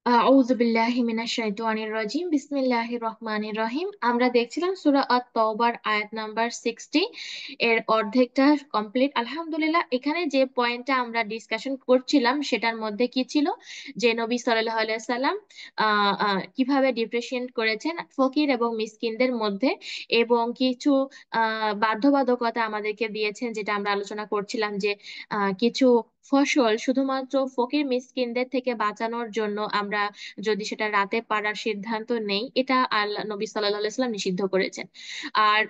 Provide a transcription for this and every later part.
আউযু বিল্লাহি মিনাশ শাইতানির রাজিম বিসমিল্লাহির রহমানির রহিম। আমরা দেখছিলাম সূরা আত-তাওবার আয়াত নাম্বার 60 এর অর্ধেকটা কমপ্লিট আলহামদুলিল্লাহ। এখানে যে পয়েন্টটা আমরা ডিসকাশন করছিলাম সেটার মধ্যে কি ছিল, যে নবী সাল্লাল্লাহু আলাইহি সাল্লাম কিভাবে ডিফারেন্সিয়েট করেছেন ফকির এবং মিসকিনদের মধ্যে, এবং কিছু বাধ্যবাধকতা আমাদেরকে দিয়েছেন, যেটা আমরা আলোচনা করছিলাম যে কিছু ফসল শুধুমাত্র ফকির মিসকিনদের থেকে বাঁচানোর জন্য আমরা যদি সেটা রাতে পাড়ার সিদ্ধান্ত নেই, এটা আল্লাহ নবী সাল্লাল্লাহু আলাইহি ওয়াসাল্লাম নিষিদ্ধ করেছেন। আর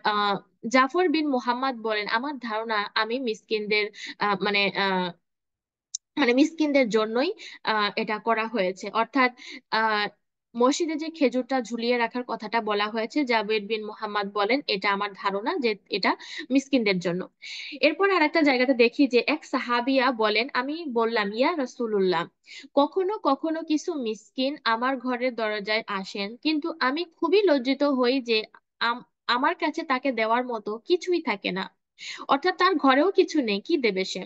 জাফর বিন মুহাম্মদ বলেন, আমার ধারণা আমি মিসকিনদের মানে মানে মিসকিনদের জন্যই এটা করা হয়েছে। অর্থাৎ আহ মসজিদে যে খেজুরটা ঝুলিয়ে রাখার কথাটা বলা হয়েছে, জাবের বিন মুহাম্মদ বলেন এটা আমার ধারণা যে এটা মিসকিনদের জন্য। এরপর আর একটা জায়গাতে দেখি যে এক সাহাবিয়া বলেন, আমি বললাম, ইয়া রাসূলুল্লাহ, কখনো কখনো কিছু মিসকিন আমার ঘরের দরজায় আসেন, কিন্তু আমি খুবই লজ্জিত হই যে আমার কাছে তাকে দেওয়ার মতো কিছুই থাকে না। অর্থাৎ তার ঘরেও কিছু নেই, কি দেবে সে?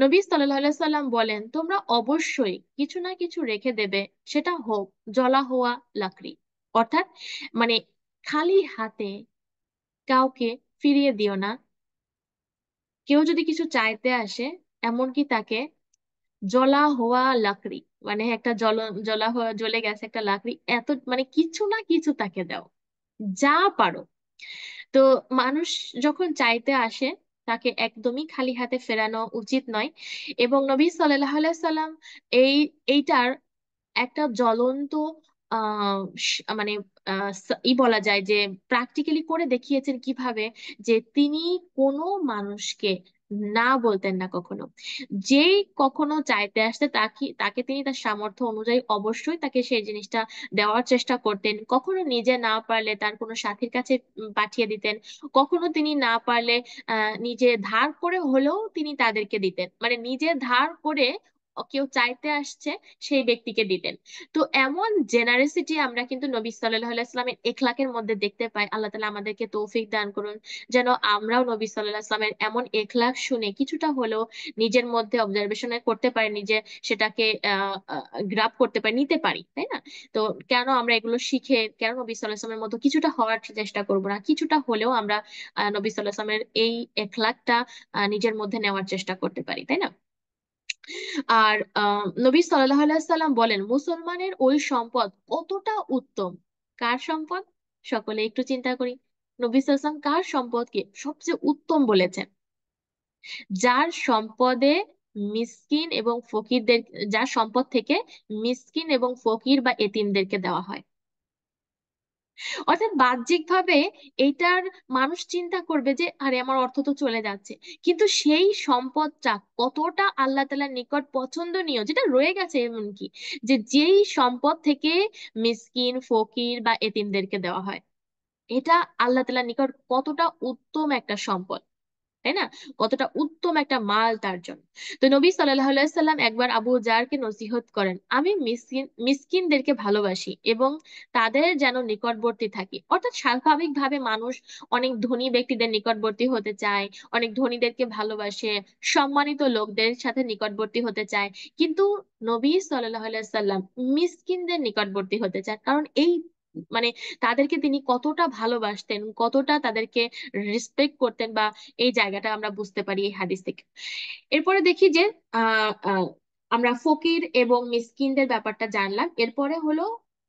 নবী সাল্লাল্লাহু আলাইহি সাল্লাম বলেন, তোমরা অবশ্যই কিছু না কিছু রেখে দেবে, সেটা হোক জলা হওয়া লাকড়ি। অর্থাৎ মানে খালি হাতে কাউকে ফিরিয়ে দিও না। কেউ যদি কিছু চাইতে আসে, এমনকি তাকে জ্বলা হওয়া লাকড়ি, মানে একটা জ্বলা হওয়া জ্বলে গেছে একটা লাকড়ি, এত মানে কিছু না কিছু তাকে দাও, যা পারো। তো মানুষ যখন চাইতে আসে, তাকে একদমই খালি হাতে ফেরানো উচিত নয়। এবং নবী সাল্লাল্লাহু আলাইহি সাল্লাম এই এইটার একটা জ্বলন্ত মানে বলা যায় যে প্র্যাকটিক্যালি করে দেখিয়েছেন কিভাবে, যে তিনি কোনো মানুষকে না বলতেন না কখনো। যেই কখনো চাইতে আসতে তাকে তাকে তিনি তার সামর্থ্য অনুযায়ী অবশ্যই তাকে সেই জিনিসটা দেওয়ার চেষ্টা করতেন। কখনো নিজে না পারলে তার কোনো সাথীর কাছে পাঠিয়ে দিতেন। কখনো তিনি না পারলে নিজে ধার করে হলেও তিনি তাদেরকে দিতেন, মানে নিজে ধার করে কেউ চাইতে আসছে সেই ব্যক্তিকে দিতেন। তো এমন জেনারেসিটি আমরা কিন্তু নবী সাল্লাল্লাহু আলাইহি ওয়াসাল্লামের এখলাকের মধ্যে দেখতে পাই। আল্লাহ তাআলা আমাদেরকে তৌফিক দান করুন, যেন আমরাও নবী সাল্লাল্লাহু আলাইহি ওয়াসাল্লামের এমন এখলাক শুনে কিছুটা হলেও নিজের মধ্যে অবজারভেশন করতে পারি, নিজে সেটাকে গ্রাব করতে পারি, নিতে পারি, তাই না? তো কেন আমরা এগুলো শিখে কেন নবী সাল্লাল্লাহু আলাইহি ওয়াসাল্লামের মতো কিছুটা হওয়ার চেষ্টা করব না? কিছুটা হলেও আমরা নবী সাল্লাল্লাহু আলাইহি ওয়াসাল্লামের এই এখলাকটা নিজের মধ্যে নেওয়ার চেষ্টা করতে পারি, তাই না? আর নবী সাল্লাল্লাহু আলাইহি সাল্লাম বলেন, মুসলমানের ওই সম্পদ কতটা উত্তম। কার সম্পদ? সকলে একটু চিন্তা করি। নবী সাল্লাল্লাহু আলাইহি সাল্লাম কার সম্পদকে সবচেয়ে উত্তম বলেছেন? যার সম্পদে মিসকিন এবং ফকিরদের, যার সম্পদ থেকে মিসকিন এবং ফকির বা এতিমদেরকে দেওয়া হয়। অর্থাৎ বাহ্যিকভাবে এইটার মানুষ চিন্তা করবে যে আরে আমার অর্থ তো চলে যাচ্ছে, কিন্তু সেই সম্পদটা কতটা আল্লাহ তাআলার নিকট পছন্দনীয়, যেটা রয়ে গেছে এমনকি, যে যেই সম্পদ থেকে মিসকিন ফকির বা এতিমদেরকে দেওয়া হয়, এটা আল্লাহ তাআলার নিকট কতটা উত্তম একটা সম্পদ, তাই না? কতটা উত্তম একটা মাল তার জন্য। তো নবী সাল্লাল্লাহু আলাইহি সাল্লাম একবার আবু জারকে নসিহত করেন, আমি মিসকিনদেরকে ভালোবাসি এবং তাদের যেন নিকটবর্তী থাকি। অর্থাৎ স্বাভাবিকভাবে মানুষ অনেক ধনী ব্যক্তিদের নিকটবর্তী হতে চায়, অনেক ধনীদেরকে ভালোবাসে, সম্মানিত লোকদের সাথে নিকটবর্তী হতে চায়, কিন্তু নবী সাল্লাল্লাহু আলাইহি সাল্লাম মিসকিনদের নিকটবর্তী হতে চান। কারণ এই মানে তাদেরকে তিনি কতটা ভালোবাসতেন, কতটা তাদেরকে রেসপেক্ট করতেন, বা এই জায়গাটা আমরা বুঝতে পারি এই হাদিস থেকে। এরপরে দেখি যে আহ আহ, আমরা ফকির এবং মিসকিনদের ব্যাপারটা জানলাম। এরপরে হলো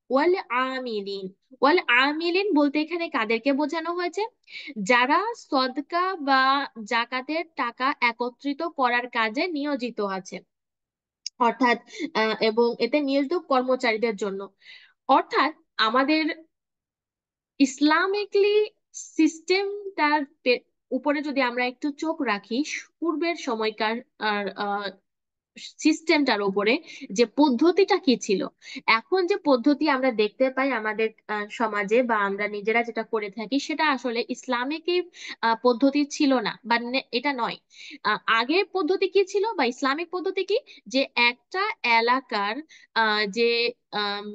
ওয়াল আমিলিন। ওয়াল আমিলিন বলতে এখানে কাদেরকে বোঝানো হয়েছে? যারা সদকা বা জাকাতের টাকা একত্রিত করার কাজে নিয়োজিত আছে, অর্থাৎ এবং এতে নিয়োজিত কর্মচারীদের জন্য। অর্থাৎ আমাদের ইসলামিকলি সিস্টেমটার উপরে যদি আমরা একটু চোখ রাখি, পূর্বের সময়কার সিস্টেমটার উপরে, যে পদ্ধতিটা কি ছিল, এখন যে পদ্ধতি আমরা দেখতে পাই আমাদের সমাজে বা আমরা নিজেরা যেটা করে থাকি, সেটা আসলে ইসলামিক পদ্ধতি ছিল না, বা এটা নয়। আগের পদ্ধতি কি ছিল বা ইসলামিক পদ্ধতি কি, যে একটা এলাকার যে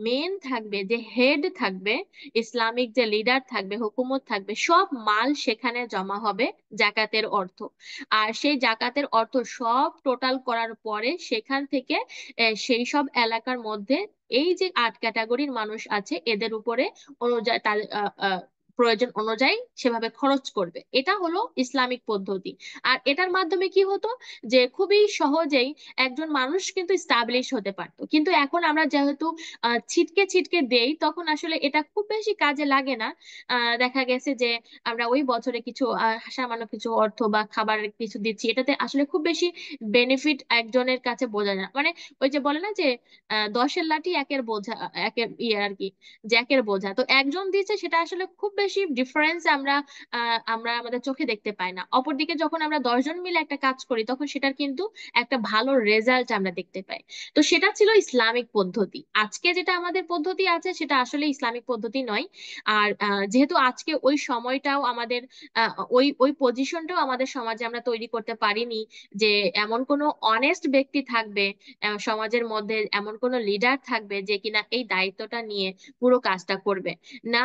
মেন থাকবে, যে হেড থাকবে, ইসলামিক যে লিডার থাকবে, হুকুমত থাকবে, সব মাল সেখানে জমা হবে জাকাতের অর্থ। আর সেই জাকাতের অর্থ সব টোটাল করার পরে সেখান থেকে সেই সব এলাকার মধ্যে এই যে 8 ক্যাটাগরির মানুষ আছে এদের উপরে অনুযায়ী তার প্রয়োজন অনুযায়ী সেভাবে খরচ করবে। এটা হলো ইসলামিক পদ্ধতি। আর এটার মাধ্যমে কি হতো, যে খুবই সহজেই একজন মানুষ কিন্তু স্টাবলিশ হতে পারতো। কিন্তু এখন আমরা যেহেতু ছিটকে ছিটকে দেই, তখন আসলে এটা খুব বেশি কাজে লাগে না। দেখা গেছে যে আমরা ওই বছরে কিছু সামান্য কিছু অর্থ বা খাবারের কিছু দিচ্ছি, এটাতে আসলে খুব বেশি বেনিফিট একজনের কাছে বোঝা যায় না। মানে ওই যে বলে না যে 10-এর লাঠি একের বোঝা, একের ইয়ে আর কি, জ্যাকের বোঝা। তো একজন দিচ্ছে সেটা আসলে খুব বেশি ডিফারেন্স আমরা আমাদের চোখে দেখতে পাই না। অপরদিকে যখন আমরা 10 জন মিলে একটা কাজ করি তখন সেটার কিন্তু একটা ভালো রেজাল্ট আমরা দেখতে পাই। তো সেটা ছিল ইসলামিক পদ্ধতি। আজকে যেটা আমাদের পদ্ধতি আছে সেটা আসলে ইসলামিক পদ্ধতি নয়। আর যেহেতু আজকে ওই সময়টাও আমাদের, ওই ওই পজিশনটাও আমাদের সমাজে আমরা তৈরি করতে পারিনি, যে এমন কোনো অনেস্ট ব্যক্তি থাকবে সমাজের মধ্যে, এমন কোনো লিডার থাকবে যে কিনা এই দায়িত্বটা নিয়ে পুরো কাজটা করবে। না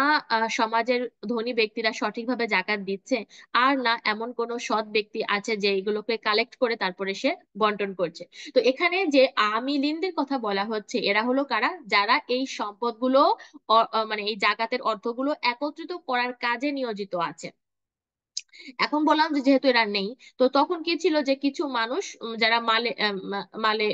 সমাজের ধনী ব্যক্তিরা সঠিকভাবে জাকাত দিচ্ছে, আর না এমন কোনো সৎ ব্যক্তি আছে যে এগুলোকে কালেক্ট করে তারপরে সে বন্টন করছে। তো এখানে যে আমিলিনদের কথা বলা হচ্ছে, এরা হলো কারা? যারা এই সম্পদগুলো মানে এই জাকাতের অর্থগুলো একত্রিত করার কাজে নিয়োজিত আছে। এখন বললাম যে যেহেতু এরা নেই, তো তখন কি ছিল, যে কিছু মানুষ যারা মালে মালে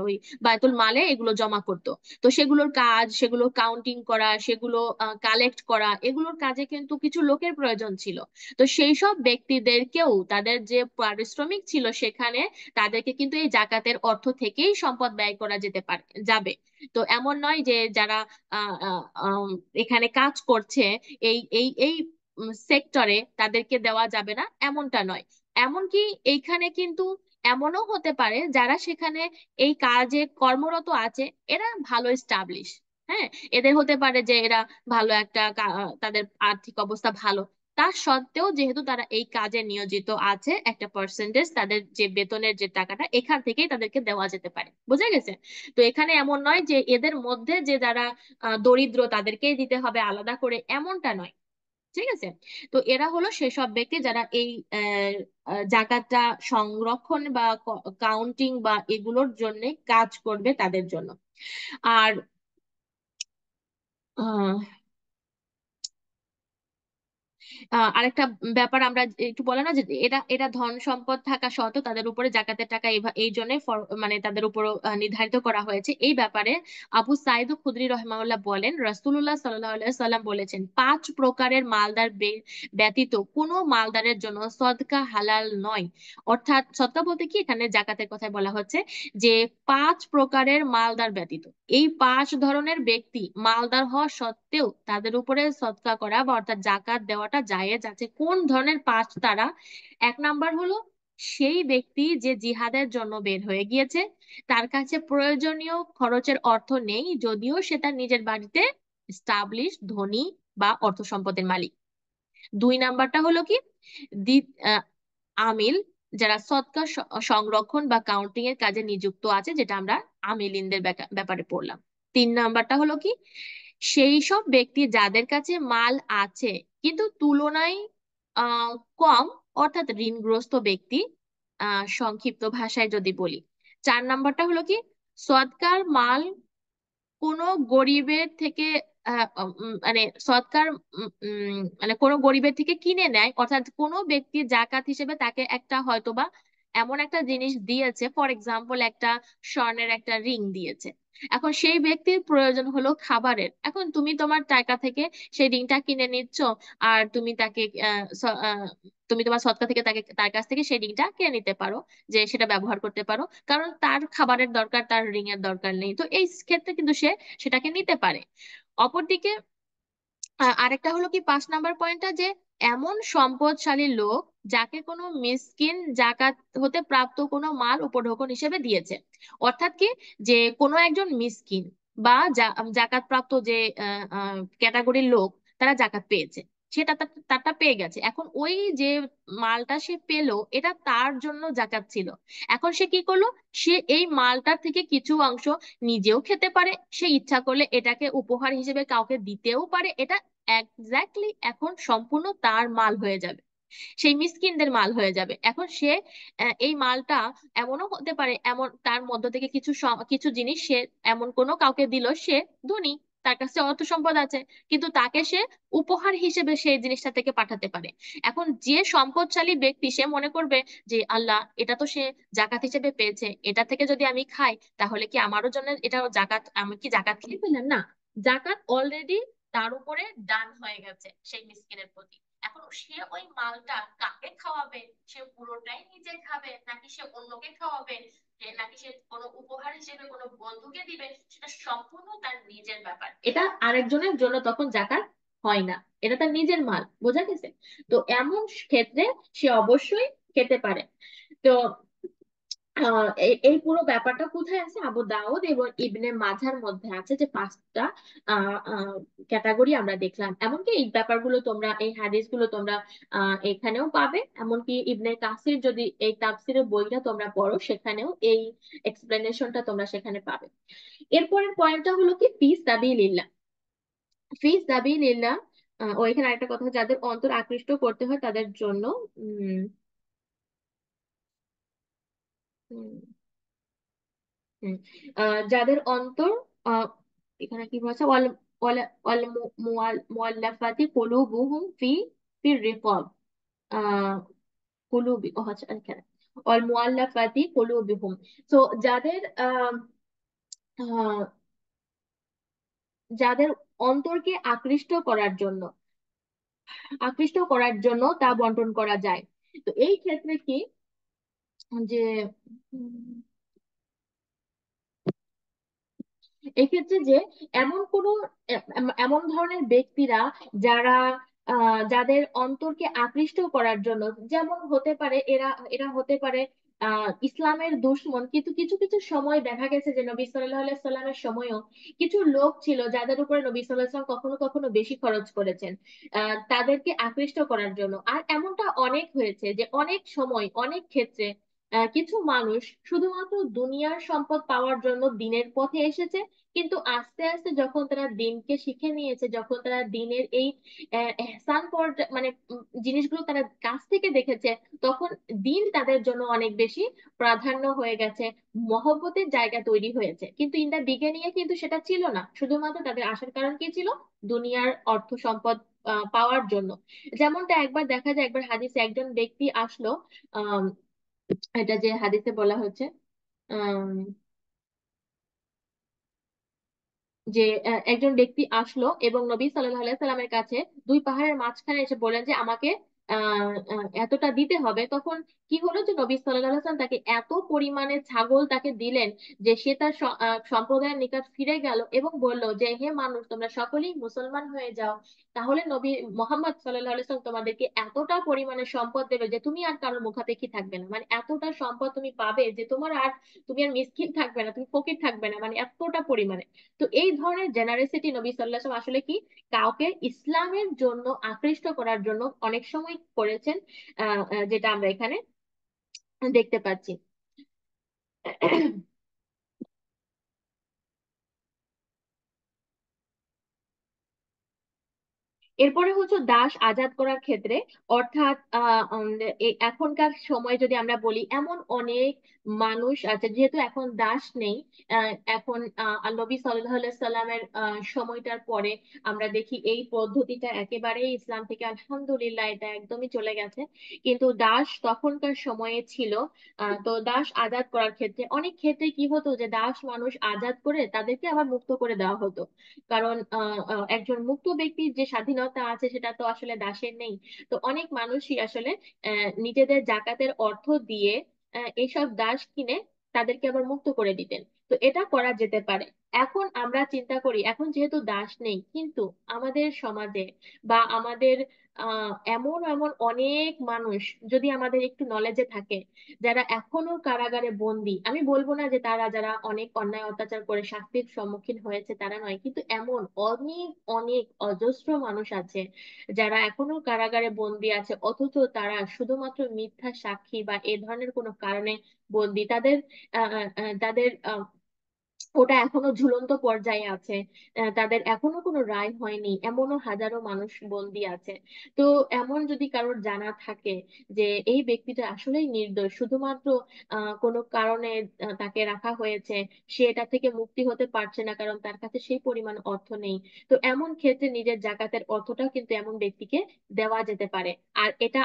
ওই বায়তুল মালে এগুলো জমা করতো। তো সেগুলোর কাজ, সেগুলো কাউন্টিং করা, সেগুলো কালেক্ট করা, এগুলোর কাজে কিন্তু কিছু লোকের প্রয়োজন ছিল। তো সেই সব ব্যক্তিদেরকেও তাদের যে পারিশ্রমিক ছিল সেখানে তাদেরকে কিন্তু এই জাকাতের অর্থ থেকেই সম্পদ ব্যয় করা যেতে পারে, যাবে। তো এমন নয় যে যারা আহ আহ, আম, এখানে কাজ করছে এই এই এই সেক্টরে তাদেরকে দেওয়া যাবে না, এমনটা নয়। এমনকি এইখানে কিন্তু এমনও হতে পারে যারা সেখানে এই কাজে কর্মরত আছে এরা ভালো স্টাবলিশ। হ্যাঁ, এদের হতে পারে যে এরা ভালো একটা তাদের আর্থিক অবস্থা ভালো। তা সত্ত্বেও যেহেতু তারা এই কাজে নিয়োজিত আছে, একটা পার্সেন্টেজ তাদের যে বেতনের যে টাকাটা এখান থেকেই তাদেরকে দেওয়া যেতে পারে। বোঝা গেছে? তো এখানে এমন নয় যে এদের মধ্যে যে যারা দরিদ্র তাদেরকেই দিতে হবে আলাদা করে, এমনটা নয়। ঠিক আছে? তো এরা হলো সেসব ব্যক্তি যারা এই জাকাতটা সংরক্ষণ বা কাউন্টিং বা এগুলোর জন্য কাজ করবে তাদের জন্য। আর আহ আরেকটা ব্যাপার আমরা একটু বলে না, যে এটা এটা ধন সম্পদ থাকা সত্ত্বেও তাদের উপরে জাকাতের টাকা এই জন্য মানে তাদের উপর নির্ধারিত করা হয়েছে। এই ব্যাপারে আবু সাইদ খুদরি রহমাউল্লাহ বলেন, রাসূলুল্লাহ সাল্লাল্লাহু আলাইহি সাল্লাম বলেছেন, 5 প্রকারের মালদার ব্যতীত কোনো মালদারের জন্য সদকা হালাল নয়। অর্থাৎ সদকা বলতে কি, এখানে জাকাতের কথা বলা হচ্ছে, যে 5 প্রকারের মালদার ব্যতীত, এই 5 ধরনের ব্যক্তি মালদার হওয়া সত্ত্বেও তাদের উপরে সদকা করা বা অর্থাৎ জাকাত দেওয়াটা জায়েজ আছে। কোন ধরনের 5 তারা? 1 নাম্বার হলো সেই ব্যক্তি যে জিহাদের জন্য বের হয়ে গিয়েছে, তার কাছে প্রয়োজনীয় খরচের অর্থ নেই, যদিও সে তার নিজের বাড়িতে স্টাবলিশ ধনী বা অর্থ সম্পদের মালিক। 2 নাম্বারটা হলো কি, দি- আহ, আমিল, যারা সৎকা সংরক্ষণ বা কাউন্টিং এর কাজে নিযুক্ত আছে, যেটা আমরা আমিলিনদের ব্যাপারে পড়লাম। 3 নাম্বারটা হলো কি, সেই সব ব্যক্তি যাদের কাছে মাল আছে কিন্তু তুলনায় আহ কম, অর্থাৎ ঋণগ্রস্ত ব্যক্তি, সংক্ষিপ্ত ভাষায় যদি বলি। 4 নাম্বারটা হলো কি, সৎকার মাল কোনো গরিবের থেকে মানে সৎকার মানে কোনো গরিবের থেকে কিনে নেয়, অর্থাৎ কোনো ব্যক্তি জাকাত হিসেবে তাকে একটা হয়তোবা এমন একটা জিনিস দিয়েছে, ফর এক্সাম্পল একটা স্বর্ণের একটা রিং দিয়েছে। এখন সেই ব্যক্তির প্রয়োজন হলো খাবারের, এখন তুমি তোমার টাকা থেকে সেই রিংটা কিনে নিচ্ছ, আর তুমি তাকে তুমি তোমার সৎকা থেকে তার কাছ থেকে সেই রিংটা কিনে নিতে পারো, যে সেটা ব্যবহার করতে পারো, কারণ তার খাবারের দরকার, তার রিং এর দরকার নেই। তো এই ক্ষেত্রে কিন্তু সে সেটাকে নিতে পারে। অপরদিকে আরেকটা হলো কি, 5 নাম্বার পয়েন্টটা, যে এমন সম্পদশালী লোক যাকে কোনো মিসকিন জাকাত হতে প্রাপ্ত কোনো মাল উপঢৌকন হিসেবে দিয়েছে। অর্থাৎ কি, যে কোনো একজন মিসকিন বা জাকাত প্রাপ্ত যে ক্যাটাগরির লোক, তারা জাকাত পেয়েছে, সেটা তারটা পেয়ে গেছে। এখন ওই যে মালটা সে পেলো, এটা তার জন্য জাকাত ছিল। এখন সে কি করলো, সে এই মালটার থেকে কিছু অংশ নিজেও খেতে পারে, সে ইচ্ছা করলে এটাকে উপহার হিসেবে কাউকে দিতেও পারে। এটা এক্স্যাক্টলি এখন সম্পূর্ণ তার মাল হয়ে যাবে, সেই মিসকিনদের মাল হয়ে যাবে। এখন সে এই মালটা এমনও হতে পারে, এমন তার মধ্য থেকে কিছু জিনিস সে এমন কোনো কাউকে দিল, সে ধনী, তার কাছে অর্থ সম্পদ আছে, কিন্তু তাকে সে উপহার হিসেবে সেই জিনিসটা থেকে পাঠাতে পারে। এখন যে সম্পদশালী ব্যক্তি সে মনে করবে যে আল্লাহ, এটা তো সে জাকাত হিসেবে পেয়েছে, এটা থেকে যদি আমি খাই তাহলে কি আমারও জন্য এটা জাকাত, আমি কি জাকাত খেয়ে ফেললাম? না, জাকাত অলরেডি তার উপরে ডান হয়ে গেছে সেই মিসকিনের প্রতি। এখন সে ওই মালটা কাকে খাওয়াবে, সে পুরোটাই নিজে খাবে নাকি সে অন্যকে খাওয়াবে, নাকি সে কোনো উপহার হিসেবে কোনো বন্ধুকে দিবে, সেটা সম্পূর্ণ তার নিজের ব্যাপার। এটা আরেকজনের জন্য তখন জাকাত হয় না, এটা তার নিজের মাল। বোঝা গেছে? তো এমন ক্ষেত্রে সে অবশ্যই খেতে পারে। তো এই পুরো ব্যাপারটা কোথায় আছে? আবু দাউদ এবং ইবনে মাজার মধ্যে আছে, যে পাঁচটা ক্যাটাগরি আমরা দেখলাম। এমনকি এই ব্যাপারগুলো তোমরা, এই হাদিসগুলো তোমরা এখানেও পাবে। এমনকি ইবনে কাসির, যদি এই তাফসিরের বইটা তোমরা পড়ো, সেখানেও এই এক্সপ্লেনেশনটা তোমরা সেখানে পাবে। এরপরের পয়েন্টটা হলো কি, ফি সাবিলিল্লাহ। ফি সাবিলিল্লাহ, ও এখানে আরেকটা কথা, যাদের অন্তর আকৃষ্ট করতে হয় তাদের জন্য। উম উম, যাদের অন্তর, আহ, এখানে কি বলছে, ওয়াল ওয়াল ওয়াল মুআল্লাফাতি কুলুবুহুম ফি রিকাব, আহ কুলুবি, ও আচ্ছা এখানে ওয়াল মুআল্লাফাতি কুলুবুহুম। তো যাদের আহ, যাদের অন্তরকে আকৃষ্ট করার জন্য তা বন্টন করা যায়। তো এই ক্ষেত্রে কি, যে এক্ষেত্রে যে এমন কোন এমন ধরনের ব্যক্তিরা যারা যাদের অন্তরকে আকৃষ্ট করার জন্য, যেমন হতে পারে এরা এরা হতে পারে ইসলামের দুশমন, কিন্তু কিছু কিছু সময় দেখা গেছে যে নবী সাল্লাল্লাহু আলাইহি সাল্লামের সময়ও কিছু লোক ছিল যাদের উপরে নবী সাল্লাল্লাহু আলাইহি সাল্লাম কখনো কখনো বেশি খরচ করেছেন তাদেরকে আকৃষ্ট করার জন্য। আর এমনটা অনেক হয়েছে যে অনেক সময় অনেক ক্ষেত্রে কিছু মানুষ শুধুমাত্র দুনিয়ার সম্পদ পাওয়ার জন্য দিনের পথে এসেছে, কিন্তু আস্তে আস্তে যখন তারা দিনকে শিখে নিয়েছে, যখন তারা দিনের এই এহসান মানে জিনিসগুলো তারা কাছ থেকে দেখেছে, তখন দিন তাদের জন্য অনেক বেশি প্রাধান্য হয়ে গেছে, মহব্বতের জায়গা তৈরি হয়েছে। কিন্তু ইন দা বিগিনিং এ কিন্তু সেটা ছিল না, শুধুমাত্র তাদের আসার কারণ কি ছিল? দুনিয়ার অর্থ সম্পদ পাওয়ার জন্য। যেমনটা একবার দেখা যায়, একবার হাদিসে একজন ব্যক্তি আসলো, আহ এটা যে হাদিসে বলা হচ্ছে, যে একজন ব্যক্তি আসলো এবং নবী সাল্লাল্লাহু আলাইহি সাল্লামের কাছে দুই পাহাড়ের মাঝখানে এসে বললেন যে আমাকে এতটা দিতে হবে। তখন কি হলো, যে নবী সাল্লাল্লাহু আলাইহি সাল্লাম তাকে এত পরিমাণে ছাগল তাকে দিলেন যে সে তার সম্প্রদায়ের নিকট ফিরে গেল এবং বলল যে হে মানুষ, তোমরা সকলেই মুসলমান হয়ে যাও, তাহলে নবী মোহাম্মদ সাল্লাল্লাহু আলাইহি সাল্লাম তোমাদেরকে এতটা পরিমাণে সম্পদ দেবে যে তুমি আর কারোর মুখাপেক্ষী থাকবে না। মানে এতটা সম্পদ তুমি পাবে যে তুমি আর মিসকিন থাকবে না, তুমি ফকির থাকবে না, মানে এতটা পরিমাণে। তো এই ধরনের জেনারেসিটি নবী সাল্লাল্লাহু আলাইহি ওয়াসাল্লাম আসলে কি, কাউকে ইসলামের জন্য আকৃষ্ট করার জন্য অনেক সময় করেছেন, যেটা আমরা এখানে দেখতে পাচ্ছি। এরপরে হচ্ছে দাস আজাদ করার ক্ষেত্রে, অর্থাৎ এখনকার সময় যদি আমরা বলি, এমন অনেক মানুষ আছে, যেহেতু এখন দাস নেই। এখন নবী সাল্লাল্লাহু আলাইহি সাল্লামের সময়টার পরে আমরা দেখি এই পদ্ধতিটা একেবারেই ইসলাম থেকে আলহামদুলিল্লাহ এটা একদমই চলে গেছে। কিন্তু দাস তখনকার সময়ে ছিল। তো দাস আজাদ করার ক্ষেত্রে অনেক ক্ষেত্রে কি হতো, যে দাস মানুষ আজাদ করে তাদেরকে আবার মুক্ত করে দেওয়া হতো। কারণ একজন মুক্ত ব্যক্তির যে স্বাধীনতা আছে সেটা তো আসলে দাসের নেই। তো অনেক মানুষই আসলে নিজেদের জাকাতের অর্থ দিয়ে এইসব দাস কিনে তাদেরকে আবার মুক্ত করে দিতেন। তো এটা করা যেতে পারে। এখন আমরা চিন্তা করি, এখন যেহেতু দাস নেই, কিন্তু আমাদের সমাজে বা আমাদের এমন এমন অনেক মানুষ যদি আমাদের একটু নলেজে থাকে, যারা এখনো কারাগারে বন্দী, আমি বলবো না যে তারা যারা অনেক অন্যায় অত্যাচার করে শাস্তির সম্মুখীন হয়েছে তারা নয়, কিন্তু এমন অনেক অনেক অজস্র মানুষ আছে যারা এখনো কারাগারে বন্দী আছে, অথচ তারা শুধুমাত্র মিথ্যা সাক্ষী বা এ ধরনের কোনো কারণে বন্দী। তাদের ওটা এখনো ঝুলন্ত পর্যায়ে আছে। তাদের এখনো কোনো রায় হয়নি, এমনও হাজারো মানুষ বন্দি আছে। তো এমন যদি কারোর জানা থাকে যে এই ব্যক্তিটা আসলেই নির্দোষ, শুধুমাত্র কোনো কারণে তাকে রাখা হয়েছে, সে এটা থেকে মুক্তি হতে পারছে না কারণ তার কাছে সেই পরিমাণ অর্থ নেই, তো এমন ক্ষেত্রে নিজের জাকাতের অর্থটাও কিন্তু এমন ব্যক্তিকে দেওয়া যেতে পারে। আর এটা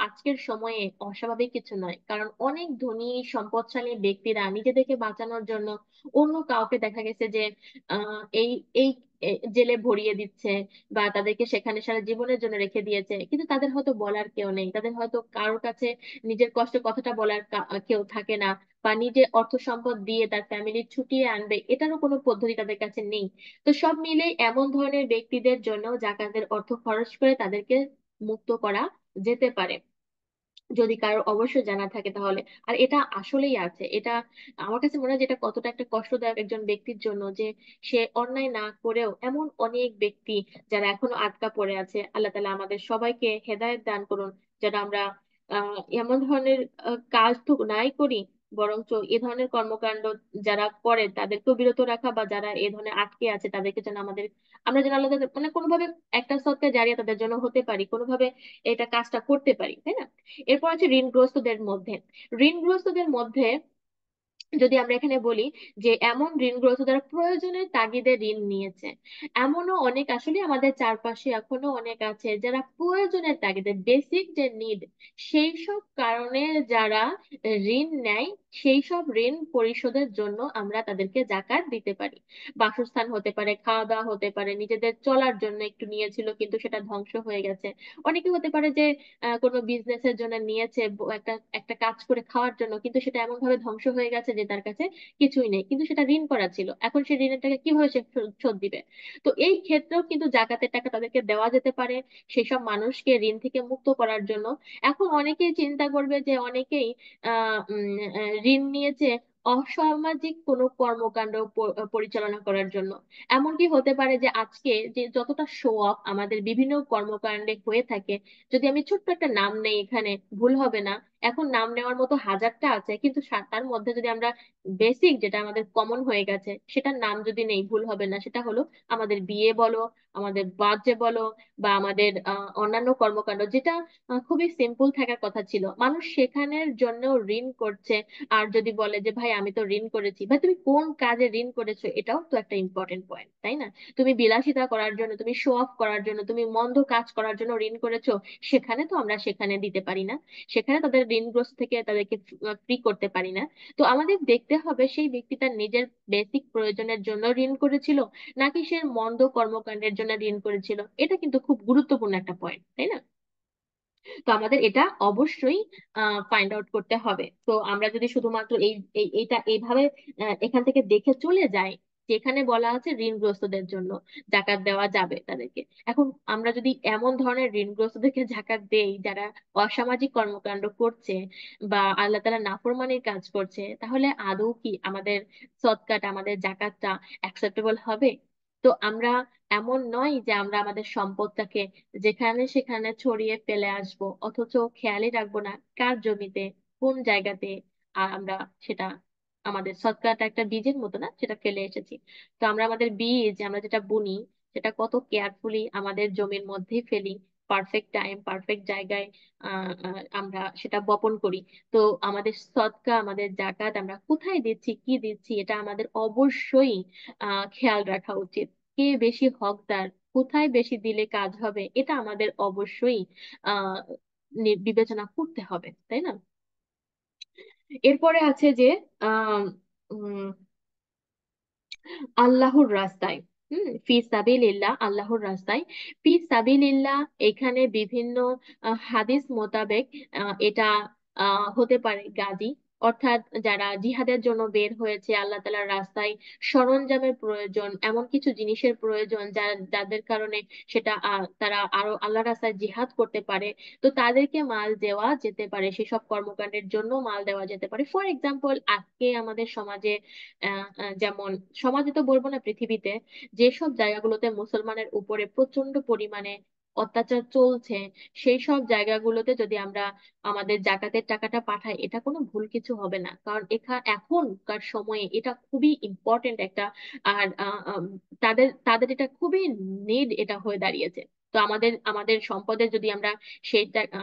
আজকের সময়ে অস্বাভাবিক কিছু নয়, কারণ অনেক ধনী সম্পদশালী ব্যক্তিরা নিজেদেরকে বাঁচানোর জন্য অন্য কাউকে দেখা গেছে যে এই এই জেলে ভরিয়ে দিচ্ছে, বা তাদেরকে সেখানে সারা জীবনের জন্য রেখে দিয়েছে, কিন্তু তাদের হয়তো বলার কেউ নেই, তাদের হয়তো কারোর কাছে নিজের কষ্টের কথাটা বলার কেউ থাকে না, বা নিজে অর্থ সম্পদ দিয়ে তার ফ্যামিলি ছুটিয়ে আনবে এটারও কোনো পদ্ধতি তাদের কাছে নেই। তো সব মিলে এমন ধরনের ব্যক্তিদের জন্য জাকাতের অর্থ খরচ করে তাদেরকে মুক্ত করা যেতে পারে, যদি কারো অবশ্যই জানা থাকে তাহলে। আর এটা আসলেই আছে, এটা আমার কাছে মনে হয় যে এটা কতটা একটা কষ্টদায়ক একজন ব্যক্তির জন্য, যে সে অন্যায় না করেও এমন অনেক ব্যক্তি যারা এখনো আটকা পড়ে আছে। আল্লাহ তাআলা আমাদের সবাইকে হেদায়েত দান করুন, যেন আমরা এমন ধরনের কাজ তো নাই করি, বরঞ্চ এ ধরনের কর্মকাণ্ড যারা করে তাদেরকেও বিরত রাখা, বা যারা এ ধরনের আটকে আছে তাদেরকে যেন আমরা যেন আল্লাহ মানে কোনোভাবে একটা সৎকার জারিয়া তাদের জন্য হতে পারি, কোনোভাবে এটা কাজটা করতে পারি, তাই না? এরপর আছে ঋণগ্রস্তদের মধ্যে যদি আমরা এখানে বলি যে এমন ঋণগ্রস্ত যারা প্রয়োজনের তাগিদে ঋণ নিয়েছে। এমনও অনেক আসলে আমাদের চারপাশে এখনো অনেক আছে যারা প্রয়োজনের তাগিদে, বেসিক যে নিড, সেই সব কারণে যারা ঋণ নেয়, সেই সব ঋণ পরিশোধের জন্য আমরা তাদেরকে জাকাত দিতে পারি। বাসস্থান হতে পারে, খাওয়া দাওয়া হতে পারে, নিজেদের চলার জন্য একটু নিয়েছিল কিন্তু সেটা ধ্বংস হয়ে গেছে। অনেকে হতে পারে যে কোনো বিজনেসের জন্য নিয়েছে, একটা একটা কাজ করে খাওয়ার জন্য, কিন্তু সেটা এমন ভাবে ধ্বংস হয়ে গেছে যে তার কাছে কিছুই নেই, কিন্তু সেটা ঋণ করা ছিল, এখন সেই ঋণের টাকা কিভাবে সে শোধ দিবে? তো এই ক্ষেত্রেও কিন্তু জাকাতের টাকা তাদেরকে দেওয়া যেতে পারে, সেই সব মানুষকে ঋণ থেকে মুক্ত করার জন্য। এখন অনেকেই চিন্তা করবে যে অনেকেই ঋণ নিয়েছে অসামাজিক কোনো কর্মকাণ্ড পরিচালনা করার জন্য। এমনকি হতে পারে যে আজকে যে যতটা শো অফ আমাদের বিভিন্ন কর্মকাণ্ডে হয়ে থাকে, যদি আমি ছোট্ট একটা নাম নেই এখানে, ভুল হবে না, এখন নাম নেওয়ার মতো হাজারটা আছে, কিন্তু তার মধ্যে যদি আমরা বেসিক যেটা আমাদের কমন হয়ে গেছে সেটার নাম যদি নেই, ভুল হবে না, সেটা হলো আমাদের বিয়ে বলো, আমাদের বার্থডে বলো, বা আমাদের অন্যান্য কর্মকাণ্ড যেটা খুবই সিম্পল থাকার কথা ছিল, মানুষ সেখানের জন্য ঋণ করছে। আর যদি বলে যে ভাই আমি তো ঋণ করেছি, ভাই তুমি কোন কাজে ঋণ করেছো, এটাও তো একটা ইম্পর্টেন্ট পয়েন্ট, তাই না? তুমি বিলাসিতা করার জন্য, তুমি শো অফ করার জন্য, তুমি মন্দ কাজ করার জন্য ঋণ করেছো, সেখানে তো আমরা সেখানে দিতে পারি না, সেখানে তাদের ঋণগ্রস্ত থেকে তাদেরকে ফ্রি করতে পারি না। তো আমাদের দেখতে হবে সেই ব্যক্তি তার নিজের বেসিক প্রয়োজনের জন্য ঋণ করেছিল, নাকি সে মন্দ কর্মকাণ্ডের জন্য ঋণ করেছিল। এটা কিন্তু খুব গুরুত্বপূর্ণ একটা পয়েন্ট, তাই না? তো আমাদের এটা অবশ্যই ফাইন্ড আউট করতে হবে। তো আমরা যদি শুধুমাত্র এইটা এইভাবে এখান থেকে দেখে চলে যাই, যেখানে বলা আছে ঋণগ্রস্তদের জন্য জাকাত দেওয়া যাবে তাদেরকে, এখন আমরা যদি এমন ধরনের ঋণগ্রস্তদেরকে জাকাত দেই যারা অসামাজিক কর্মকাণ্ড করছে বা আল্লাহ তাআলা নাফরমানির কাজ করছে, তাহলে আদৌ কি আমাদের সদকাটা, আমাদের জাকাতটা অ্যাকসেপ্টেবল হবে? তো আমরা এমন নয় যে আমরা আমাদের সম্পদটাকে যেখানে সেখানে ছড়িয়ে ফেলে আসবো, অথচ খেয়ালই রাখবো না কার জমিতে, কোন জায়গাতে আমরা সেটা, আমাদের সৎকারটা একটা বীজের মতো না, সেটা ফেলে এসেছি। তো আমরা আমাদের বীজ আমরা যেটা বুনি সেটা কত কেয়ারফুলি আমাদের জমির মধ্যেই ফেলি, পারফেক্ট টাইম পারফেক্ট জায়গায় আমরা সেটা বপন করি। তো আমাদের সদকা, আমাদের জাকাত আমরা কোথায় দিচ্ছি, কি দিচ্ছি, এটা আমাদের অবশ্যই খেয়াল রাখা উচিত। কে বেশি হকদার, কোথায় বেশি দিলে কাজ হবে, এটা আমাদের অবশ্যই আহ বিবেচনা করতে হবে, তাই না? এরপরে আছে যে আহ আল্লাহর রাস্তায়, ফি সাবিলিল্লাহ, আল্লাহর রাস্তায়। ফি সাবিলিল্লাহ এখানে বিভিন্ন হাদিস মোতাবেক এটা হতে পারে গাজী, অর্থাৎ যারা জিহাদের জন্য বের হয়েছে, আল্লাহ তাআলার রাস্তায় সরঞ্জামের প্রয়োজন, এমন কিছু জিনিসের প্রয়োজন যাদের কারণে সেটা তারা আরো আল্লাহর রাস্তায় জিহাদ করতে পারে, তো তাদেরকে মাল দেওয়া যেতে পারে, সেসব কর্মকাণ্ডের জন্য মাল দেওয়া যেতে পারে। ফর এক্সাম্পল, আজকে আমাদের সমাজে যেমন, সমাজে তো বলবো না, পৃথিবীতে যেসব জায়গাগুলোতে মুসলমানের উপরে প্রচন্ড পরিমাণে অত্যাচার চলছে, সেই সব জায়গাগুলোতে যদি আমরা আমাদের জাকাতের টাকাটা পাঠাই, এটা কোনো ভুল কিছু হবে না, কারণ এখনকার সময়ে এটা খুবই ইম্পর্টেন্ট একটা, আর তাদের তাদের এটা খুবই নিড এটা হয়ে দাঁড়িয়েছে। তো আমাদের আমাদের সম্পদের যদি আমরা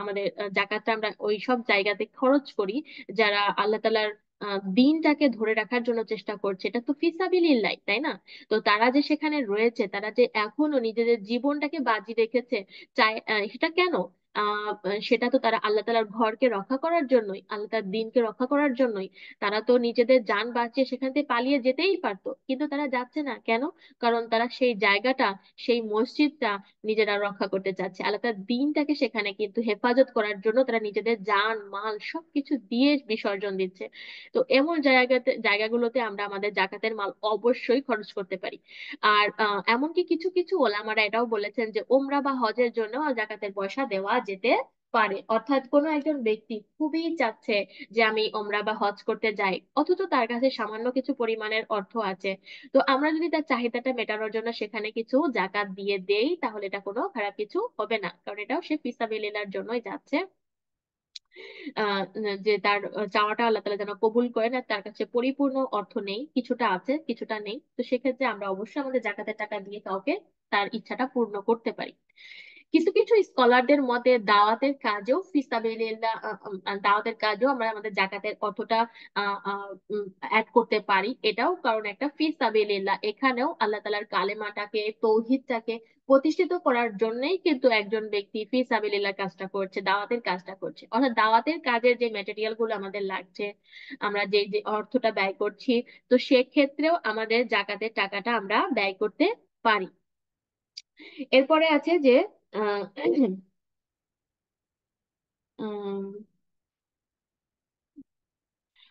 আমাদের জাকাতটা আমরা ওই সব জায়গাতে খরচ করি, যারা আল্লাহ তাআলার দিনটাকে ধরে রাখার জন্য চেষ্টা করছে, এটা তো ফিসাবিলিল্লাহ, তাই না? তো তারা যে সেখানে রয়েছে, তারা যে এখনো নিজেদের জীবনটাকে বাজি রেখেছে, চাই সেটা কেন? সেটা তো তারা আল্লাহ তাআলার ঘরকে রক্ষা করার জন্যই, আল্লাহ তাআলার দিনকে রক্ষা করার জন্যই। তারা তো নিজেদের জান বাঁচিয়ে সেখান থেকে পালিয়ে যেতেই পারতো, কিন্তু তারা যাচ্ছে না কেন? কারণ তারা সেই জায়গাটা, সেই মসজিদটা নিজেরা রক্ষা করতে চাচ্ছে, আল্লাহ তাআলার দিনটাকে সেখানে কিন্তু হেফাজত করার জন্য তারা নিজেদের জান মাল সবকিছু দিয়ে বিসর্জন দিচ্ছে। তো এমন জায়গাগুলোতে আমরা আমাদের জাকাতের মাল অবশ্যই খরচ করতে পারি। আর এমনকি কিছু কিছু ওলামারা এটাও বলেছেন যে ওমরা বা হজের জন্য জাকাতের পয়সা দেওয়া যেতে পারে। অর্থাৎ কোনো একজন ব্যক্তি খুবই চাচ্ছে যে আমি ওমরা বা হজ করতে যাই, অথচ তার কাছে সামান্য কিছু পরিমাণের অর্থ আছে, তো আমরা যদি তার চাহিদাটা মেটানোর জন্য সেখানে কিছু জাকাত দিয়ে দেই, তাহলে এটা কোনো খারাপ কিছু হবে না, কারণ এটাও সে ফিসাবিলিল্লাহর জন্যই যাচ্ছে। যে তার চাওয়াটা আল্লাহ তাআলা যেন কবুল করেন, আর তার কাছে পরিপূর্ণ অর্থ নেই, কিছুটা আছে কিছুটা নেই, তো সেক্ষেত্রে আমরা অবশ্যই আমাদের জাকাতের টাকা দিয়ে কাউকে তার ইচ্ছাটা পূর্ণ করতে পারি। কিছু কিছু স্কলারদের মতে দাওয়াতের কাজেও ফিসাবিলিল্লাহ, দাওয়াতের কাজেও আমরা আমাদের জাকাতের অর্থটা অ্যাড করতে পারি, এটাও কারণ একটা ফিসাবিলিল্লাহ, এখানেও আল্লাহ তাআলার কালেমাটাকে, তৌহিদটাকে প্রতিষ্ঠিত করার জন্যই কিন্তু একজন ব্যক্তি ফিসাবিলিল্লাহ কাজটা করছে, দাওয়াতের কাজটা করছে। অর্থাৎ দাওয়াতের কাজের যে ম্যাটেরিয়াল গুলো আমাদের লাগছে, আমরা যে যে অর্থটা ব্যয় করছি, তো সেক্ষেত্রেও আমাদের জাকাতের টাকাটা আমরা ব্যয় করতে পারি। এরপরে আছে যে আহ উম,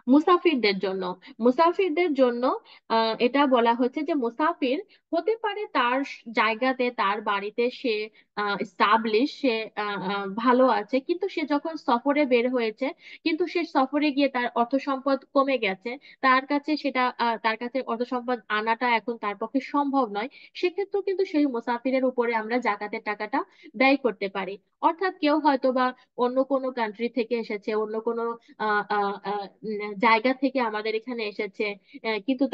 মুসাফিরদের জন্য, মুসাফিরদের জন্য এটা বলা হচ্ছে যে মুসাফির হতে পারে তার জায়গাতে, তার বাড়িতে সে স্টাবলিশ, সে ভালো আছে, কিন্তু সে যখন সফরে বের হয়েছে, কিন্তু সে সফরে গিয়ে তার অর্থ সম্পদ কমে গেছে, তার কাছে সেটা তার কাছে অর্থ সম্পদ আনাটা এখন তার পক্ষে সম্ভব নয়, সেক্ষেত্রেও কিন্তু সেই মুসাফিরের উপরে আমরা জাকাতের টাকাটা ব্যয় করতে পারি। অর্থাৎ কেউ হয়তো বা অন্য কোনো কান্ট্রি থেকে এসেছে, অন্য কোনো আহ আহ আহ জায়গা থেকে আমাদের এখানে এসেছে, কিন্তু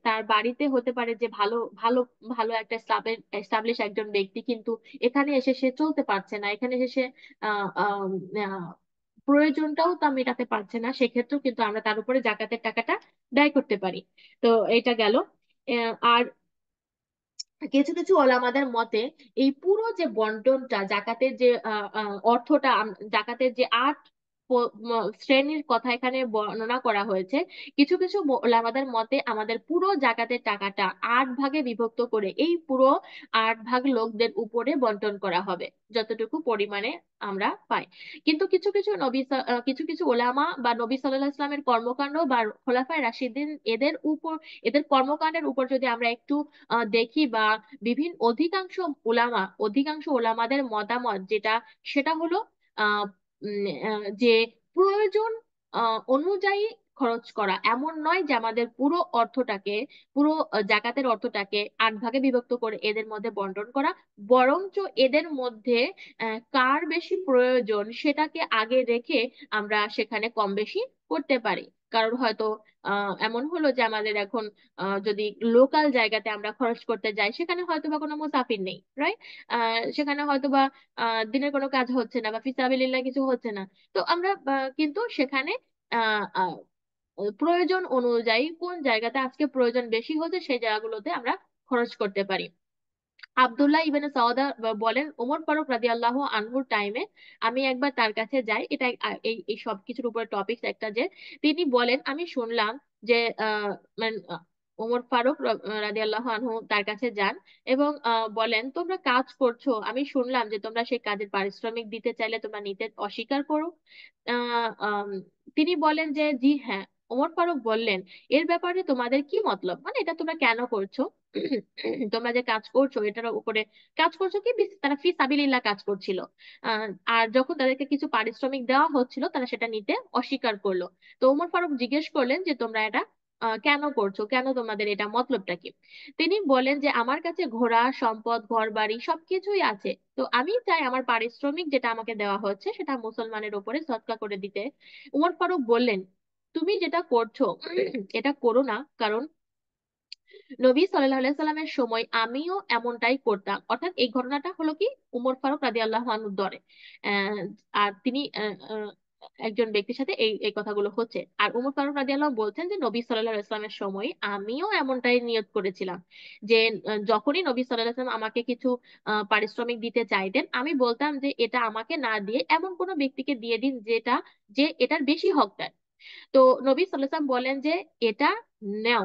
তার বাড়িতে হতে পারে যে ভালো ভালো ভালো একটা এস্টাবলিশ একজন ব্যক্তি, কিন্তু এখানে এসে সে চলতে পারছে না, এখানে এসে সে আহ আহ আহ, প্রয়োজনটাও তা মেটাতে পারছে না, সেক্ষেত্রেও কিন্তু আমরা তার উপরে জাকাতের টাকাটা ব্যয় করতে পারি। তো এটা গেল। আর কিছু কিছু ওলামাদের মতে এই পুরো যে বন্টনটা, জাকাতের যে অর্থটা, জাকাতের যে আট শ্রেণীর কথা এখানে বর্ণনা করা হয়েছে, কিছু কিছু ওলামাদের মতে আমাদের পুরো জাকাতের টাকাটা আট ভাগে বিভক্ত করে এই পুরো আট ভাগ লোকদের উপরে বন্টন করা হবে, যতটুকু পরিমাণে আমরা পাই। কিন্তু কিছু কিছু কিছু কিছু ওলামা বা নবী সাল্লাল্লাহু আলাইহি ওয়াসাল্লামের কর্মকাণ্ড বা খোলাফায়ে রাশিদিন এদের কর্মকাণ্ডের উপর যদি আমরা একটু দেখি, বা অধিকাংশ ওলামাদের মতামত যেটা, সেটা হলো আহ যে প্রয়োজন অনুযায়ী খরচ করা, এমন নয় যে আমাদের পুরো অর্থটাকে, পুরো জাকাতের অর্থটাকে আট ভাগে বিভক্ত করে এদের মধ্যে বন্টন করা, বরঞ্চ এদের মধ্যে কার বেশি প্রয়োজন সেটাকে আগে রেখে আমরা সেখানে কম বেশি করতে পারি। কারণ হয়তো এমন হলো যে আমাদের এখন যদি লোকাল জায়গাতে আমরা খরচ করতে যাই, সেখানে হয়তো বা কোনো মুসাফির নেই, রাইট? সেখানে হয়তো বা দিনের কোনো কাজ হচ্ছে না বা ফিসাবিলিল্লাহ কিছু হচ্ছে না, তো আমরা কিন্তু সেখানে আহ আহ, প্রয়োজন অনুযায়ী কোন জায়গাতে আজকে প্রয়োজন বেশি হচ্ছে সেই জায়গাগুলোতে আমরা খরচ করতে পারি। আব্দুল্লাহ ইবনে সাউদা বলেন, ওমর ফারুক রাদিয়াল্লাহু আনহুর টাইমে আমি একবার তার কাছে যাই, এটা এই এই সব কিছুর উপরে টপিক একটা, যে তিনি বলেন, আমি শুনলাম যে ওমর ফারুক রাদিয়াল্লাহু আনহু তার কাছে যান এবং বলেন, তোমরা কাজ করছো, আমি শুনলাম যে তোমরা সেই কাজের পারিশ্রমিক দিতে চাইলে তোমরা নিতে অস্বীকার করো। আহ, আম, তিনি বলেন যে জি হ্যাঁ। ওমর ফারুক বললেন, এর ব্যাপারে তোমাদের কি মতলব, মানে এটা তোমরা কেন করছো? তোমরা যে কাজ করছো এটার উপরে কাজ করছো কি, তারা ফি সাবিলিল্লাহ কাজ করছিল। আহ, আর যখন তাদেরকে কিছু পারিশ্রমিক দেওয়া হচ্ছিল তারা সেটা নিতে অস্বীকার করলো। তো ওমর ফারুক জিজ্ঞেস করলেন যে তোমরা এটা কেন করছো, কেন, তোমাদের এটা মতলবটা কি? তিনি বলেন যে আমার কাছে ঘোড়া, সম্পদ, ঘর বাড়ি সবকিছুই আছে। তো আমি চাই আমার পারিশ্রমিক যেটা আমাকে দেওয়া হচ্ছে সেটা মুসলমানের উপরে সদকা করে দিতে। উমর ফারুক বললেন, তুমি যেটা করছো এটা করো না, কারণ নবী সাল্লাল্লাহু আলাইহি সাল্লামের সময় আমিও এমনটাই করতাম। অর্থাৎ এই ঘটনাটা হলো কি, উমর ফারুক রাদিয়াল্লাহু আনহুর দরে। আহ, আর তিনি একজন ব্যক্তির সাথে এই এই কথাগুলো হচ্ছে। আর উমর ফারুক রাদিয়াল্লাহু বলছেন যে নবী সাল্লাল্লাহু আলাইহি সাল্লামের সময় আমিও এমনটাই নিয়ত করেছিলাম যে যখনই নবী সাল্লাল্লাহু আলাইহি সাল্লাম আমাকে কিছু পারিশ্রমিক দিতে চাইতেন, আমি বলতাম যে এটা আমাকে না দিয়ে এমন কোনো ব্যক্তিকে দিয়ে দিন যে এটার বেশি হকদার। তো নবী সাল্লাল্লাহু আলাইহি ওয়াসাল্লাম বলেন যে এটা নেও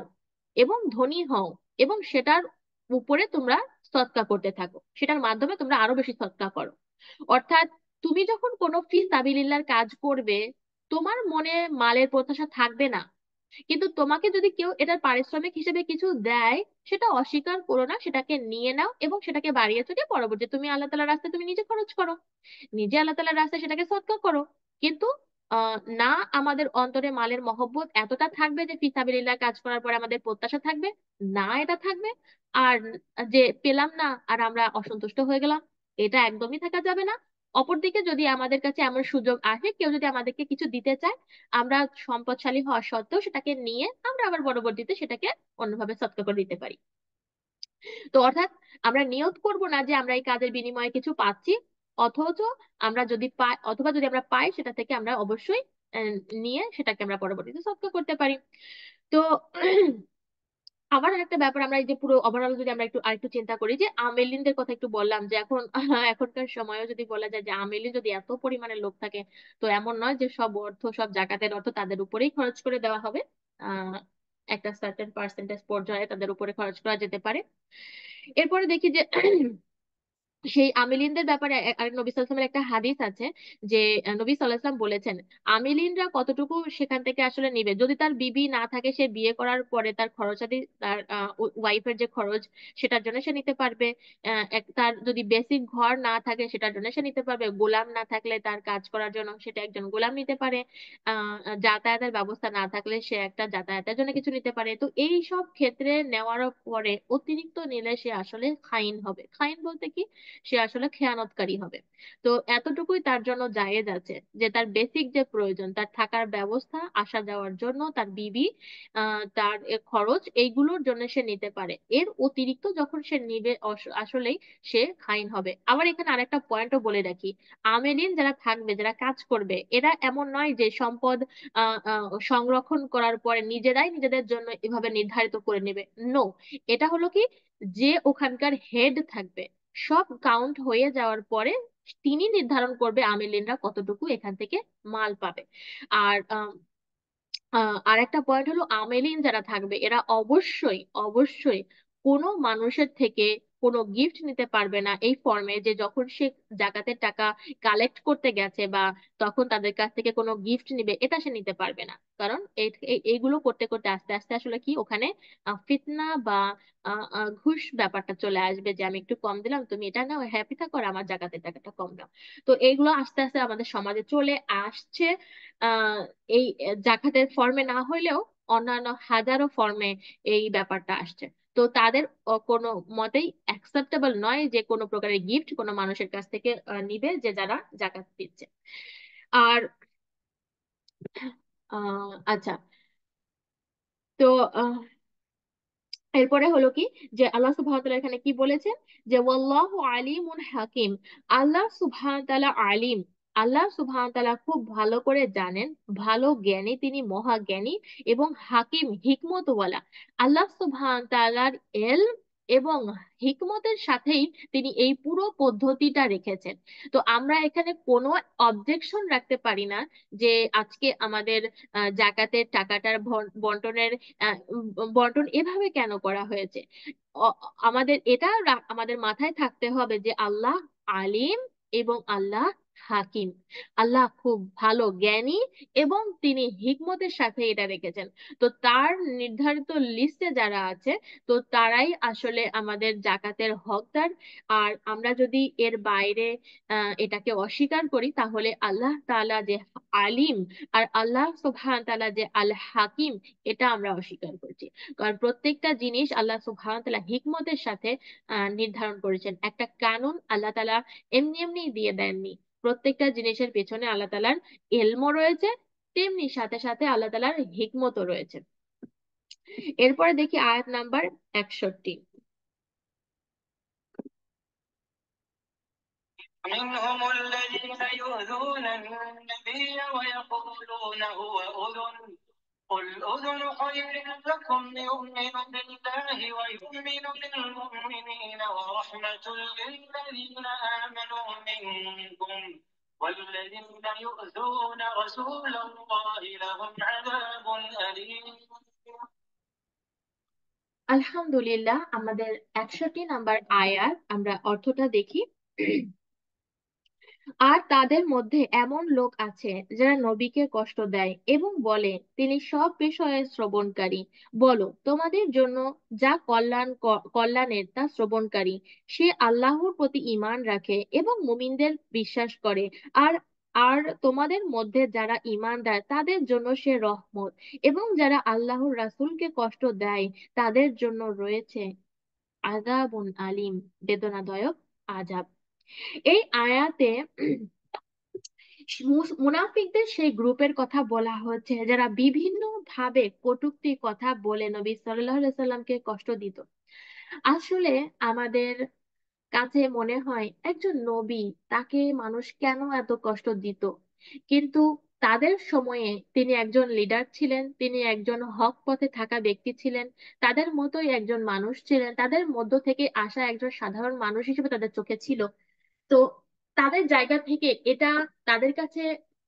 এবং ধনী হও, এবং সেটার উপরে তোমরা সৎকা করতে থাকো, সেটার মাধ্যমে তোমরা আরো বেশি সৎকা করো। অর্থাৎ তুমি যখন কোনো ফি সাবিলিল্লাহর কাজ করবে, তোমার মনে মালের প্রত্যাশা থাকবে না, কিন্তু তোমাকে যদি কেউ এটার পারিশ্রমিক হিসেবে কিছু দেয়, সেটা অস্বীকার করো না, সেটাকে নিয়ে নাও এবং সেটাকে বাড়িয়ে চড়িয়ে পরবর্তী তুমি আল্লাহ তাআলার রাস্তায় তুমি নিজে খরচ করো, নিজে আল্লাহ তাআলার রাস্তায় সেটাকে সদকা করো। কিন্তু না, আমাদের অন্তরে মালের মহব্বত এতটা থাকবে যে ফিসাবিলিল্লাহ কাজ করার পরে আমাদের প্রত্যাশা থাকবে, না এটা থাকবে। আর যে পেলাম না আর আমরা অসন্তুষ্ট হয়ে গেলাম, এটা একদমই থাকা যাবে না। অপরদিকে যদি আমাদের কাছে এমন সুযোগ আসে, কেউ যদি আমাদেরকে কিছু দিতে চায়, আমরা সম্পদশালী হওয়া সত্ত্বেও সেটাকে নিয়ে আমরা আবার পরবর্তীতে সেটাকে অন্যভাবে সৎকার করে দিতে পারি। তো অর্থাৎ আমরা নিয়ত করব না যে আমরা এই কাজের বিনিময়ে কিছু পাচ্ছি, অথচ আমরা যদি পাই, অথবা যদি আমরা পাই সেটা থেকে আমরা অবশ্যই আহ, নিয়ে সেটাকে আমরা পরবর্তীতে সৎকার করতে পারি। তো আবার একটা ব্যাপার, আমরা এই যে পুরো ওভারঅল যদি আমরা একটু আরেকটু চিন্তা করি, যে আমেলিনদের কথা একটু বললাম, যে এখন এখনকার সময়ও যদি বলা যায় যে আমেলিন যদি এত পরিমাণে লোক থাকে, তো এমন নয় যে সব অর্থ, সব জাকাতের অর্থ তাদের উপরেই খরচ করে দেওয়া হবে। আহ একটা সার্টেন পার্সেন্টেজ পর্যায়ে তাদের উপরে খরচ করা যেতে পারে। এরপরে দেখি যে সেই আমিলিনদের ব্যাপারে আরেক নবী সাল্লাল্লাহু আলাইহি ওয়াসাল্লামের একটা হাদিস আছে, যে নবী সাল্লাল্লাহু আলাইহি ওয়াসাল্লাম বলেছেন আমিলিনরা কতটুকু সেখান থেকে আসলে নিবে, যদি তার বিবি না থাকে সে বিয়ে করার পরে তার খরচাদি, তার ওয়াইফের যে খরচ সেটার জন্য সে নিতে পারবে। তার যদি বেসিক ঘর না থাকে সেটার জন্য সে নিতে পারবে, গোলাম না থাকলে তার কাজ করার জন্য সেটা একজন গোলাম নিতে পারে। যাতায়াতের ব্যবস্থা না থাকলে সে একটা যাতায়াতের জন্য কিছু নিতে পারে। তো এই সব ক্ষেত্রে নেওয়ার পরে অতিরিক্ত নিলে সে আসলে খাইন হবে। খাইন বলতে কি, সে আসলে খেয়ানতকারী হবে। তো এতটুকুই তার জন্য জায়েজ আছে, যে তার বেসিক যে প্রয়োজন, তার থাকার ব্যবস্থা, আসা যাওয়ার জন্য, তার বিবি, তার খরচ, এইগুলোর জন্য সে নিতে পারে। এর অতিরিক্ত যখন সে নিবে আসলেই সে খাইন হবে। আবার এখানে আরেকটা পয়েন্টও বলে রাখি, আমেরিন যারা থাকবে, যারা কাজ করবে, এরা এমন নয় যে সম্পদ সংরক্ষণ করার পরে নিজেরাই নিজেদের জন্য এভাবে নির্ধারিত করে নেবে। নো, এটা হলো কি, যে ওখানকার হেড থাকবে, সব কাউন্ট হয়ে যাওয়ার পরে তিনি নির্ধারণ করবে আমিলিনরা কতটুকু এখান থেকে মাল পাবে। আর আর একটা পয়েন্ট হলো, আমেলিন যারা থাকবে এরা অবশ্যই অবশ্যই কোনো মানুষের থেকে কোনো গিফট নিতে পারবে না এই ফর্মে, যে যখন সে জাকাতের টাকা কালেক্ট করতে গেছে বা তখন তাদের কাছ থেকে কোনো গিফট নিবে, এটা সে নিতে পারবে না। কারণ এইগুলো করতে করতে আস্তে আস্তে আসলে কি ওখানে ফিতনা বা ঘুষ ব্যাপারটা চলে আসবে, যে আমি একটু কম দিলাম, তুমি এটা নাও, হ্যাপি থাকো, আর আমার জাকাতের টাকাটা কম নাও। তো এইগুলো আস্তে আস্তে আমাদের সমাজে চলে আসছে। আহ এই জাকাতের ফর্মে না হইলেও অন্যান্য হাজারো ফর্মে এই ব্যাপারটা আসছে। তো তাদের কোনো মতেই অ্যাকসেপ্টেবল নয় যে কোনো প্রকারের গিফট কোনো মানুষের কাছ থেকে নিবে, যে যারা জাকাত দিচ্ছে। আর আচ্ছা, তো এরপরে হলো কি, যে আল্লাহ সুবহানাহু ওয়া তাআলা এখানে কি বলেছেন, যে ওয়াল্লাহু আলিমুন হাকিম। আল্লাহ সুবহানাহু ওয়া তাআলা আলিম, আল্লাহ সুবহানাহু ওয়া তাআলা খুব ভালো করে জানেন, ভালো জ্ঞানী, তিনি মহাজ্ঞানী এবং হাকিম, হিকমতওয়ালা। আল্লাহ সুবহানাহু ওয়া তাআলার ইলম এবং হিকমতের সাথেই তিনি এই পুরো পদ্ধতিটা রেখেছেন। তো আমরা এখানে কোনো অবজেকশন রাখতে পারি না যে আজকে আমাদের জাকাতের টাকাটার বন্টনের বন্টন এভাবে কেন করা হয়েছে। আমাদের এটা আমাদের মাথায় থাকতে হবে যে আল্লাহ আলিম এবং আল্লাহ হাকিম। আল্লাহ খুব ভালো জ্ঞানী এবং তিনি হিকমতের সাথে এটা রেখেছেন। তো তার নির্ধারিত লিস্টে যারা আছে, তো তারাই আসলে আমাদের জাকাতের হকদার। আর আমরা যদি এর বাইরে এটাকে অস্বীকার করি, তাহলে আল্লাহ তাআলা যে আলিম আর আল্লাহ সুবহান তাআলা যে আল হাকিম, এটা আমরা অস্বীকার করছি। কারণ প্রত্যেকটা জিনিস আল্লাহ সুবহানাহু ওয়া তাআলা হিকমতের সাথে নির্ধারণ করেছেন। একটা কানুন আল্লাহ তাআলা এমনি এমনি দিয়ে দেননি। প্রত্যেকটা জিনিসের পেছনে আল্লাহ তাআলার ইলমও রয়েছে, তেমনি সাথে সাথে আল্লাহ তাআলার হিকমতও রয়েছে। এরপরে দেখি আয়াত নাম্বার 61। منهم الذين يؤذون النبي ويقولون هو أذن قل أذن خير لكم يؤمن بالله ويؤمن للمؤمنين ورحمة للذين آمنوا منكم والذين يؤذون رسول الله لهم عذاب أليم। আলহামদুলিল্লাহ, আমাদের 61 নাম্বার আয়াত, আমরা অর্থটা দেখি। আর তাদের মধ্যে এমন লোক আছে যারা নবীকে কষ্ট দেয় এবং বলে তিনি সব বিষয়ে শ্রবণকারী। বলো, তোমাদের জন্য যা কল্যাণের তা শ্রবণকারী। সে আল্লাহর প্রতি ঈমান রাখে এবং মুমিনদের বিশ্বাস করে। আর আর তোমাদের মধ্যে যারা ঈমানদার তাদের জন্য সে রহমত, এবং যারা আল্লাহর রাসূলকে কষ্ট দেয় তাদের জন্য রয়েছে আযাবুন আলিম, বেদনাদায়ক আযাব। এই আয়াতে মুনাফিকদের সেই গ্রুপের কথা বলা হচ্ছে যারা বিভিন্ন ভাবে কটূক্তি কথা বলে নবী সাল্লাল্লাহু আলাইহি সাল্লামকে কষ্ট দিত। আসলে আমাদের কাছে মনে হয় একজন নবী, তাকে মানুষ কেন এত কষ্ট দিত? কিন্তু তাদের সময়ে তিনি একজন লিডার ছিলেন, তিনি একজন হক পথে থাকা ব্যক্তি ছিলেন, তাদের মতোই একজন মানুষ ছিলেন, তাদের মধ্য থেকে আসা একজন সাধারণ মানুষ হিসেবে তাদের চোখে ছিল। তো তাদের জায়গা থেকে এটা তাদের কাছে